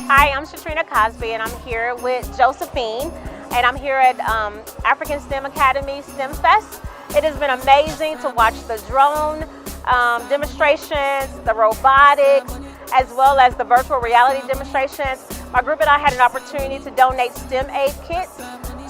Hi, I'm Shatrina Cosby, and I'm here with Josephine, and I'm here at African STEM Academy STEMFEST. It has been amazing to watch the drone demonstrations, the robotics, as well as the virtual reality demonstrations. My group and I had an opportunity to donate STEM aid kits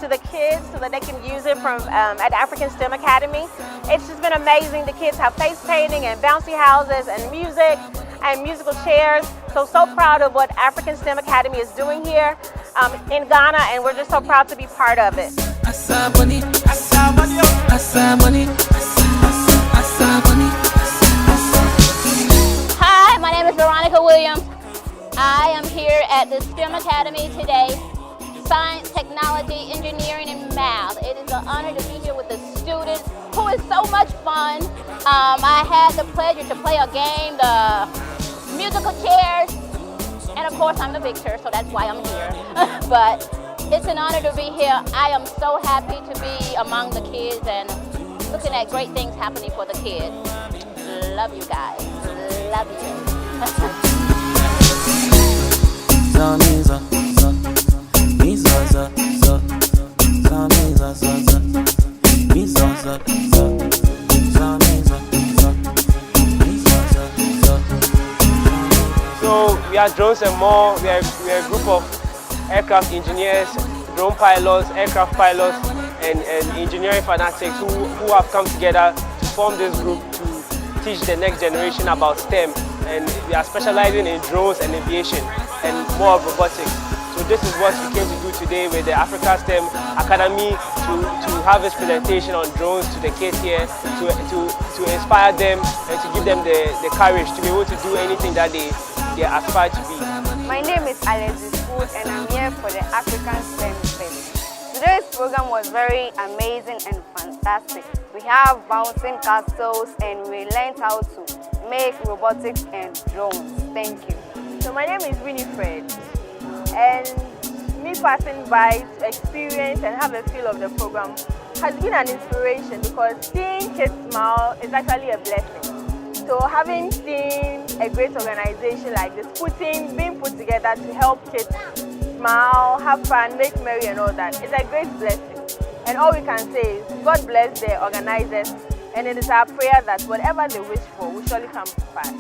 to the kids so that they can use it from at African STEM Academy. It's just been amazing. The kids have face painting and bouncy houses and music and musical chairs. So proud of what African STEM Academy is doing here in Ghana, and we're just so proud to be part of it. Hi, my name is Veronica Williams. I am here at the STEM Academy today. Science, technology, engineering, and math. It is an honor to be here with the students, who is so much fun. I had the pleasure to play a game, the musical chairs, and of course I'm the victor, so that's why I'm here. But it's an honor to be here. I am so happy to be among the kids and looking at great things happening for the kids. Love you guys. Love you. So we are Drones and More. We are a group of aircraft engineers, drone pilots, aircraft pilots, and engineering fanatics who have come together to form this group to teach the next generation about STEM. And we are specializing in drones and aviation and more of robotics. So this is what we came to do today with the Africa STEM Academy to have this presentation on drones to the kids here, to inspire them and to give them the courage to be able to do anything that they aspire to be. My name is Alexis Wood, and I'm here for the African STEMFEST. Today's program was very amazing and fantastic. We have bouncing castles and we learned how to make robotics and drones. Thank you. So my name is Winifred, and me passing by to experience and have a feel of the program has been an inspiration, because seeing kids smile is actually a blessing. So having seen a great organization like this being put together to help kids smile, have fun, make merry and all that, it's a great blessing. And all we can say is God bless the organizers, and it is our prayer that whatever they wish for will surely come to pass.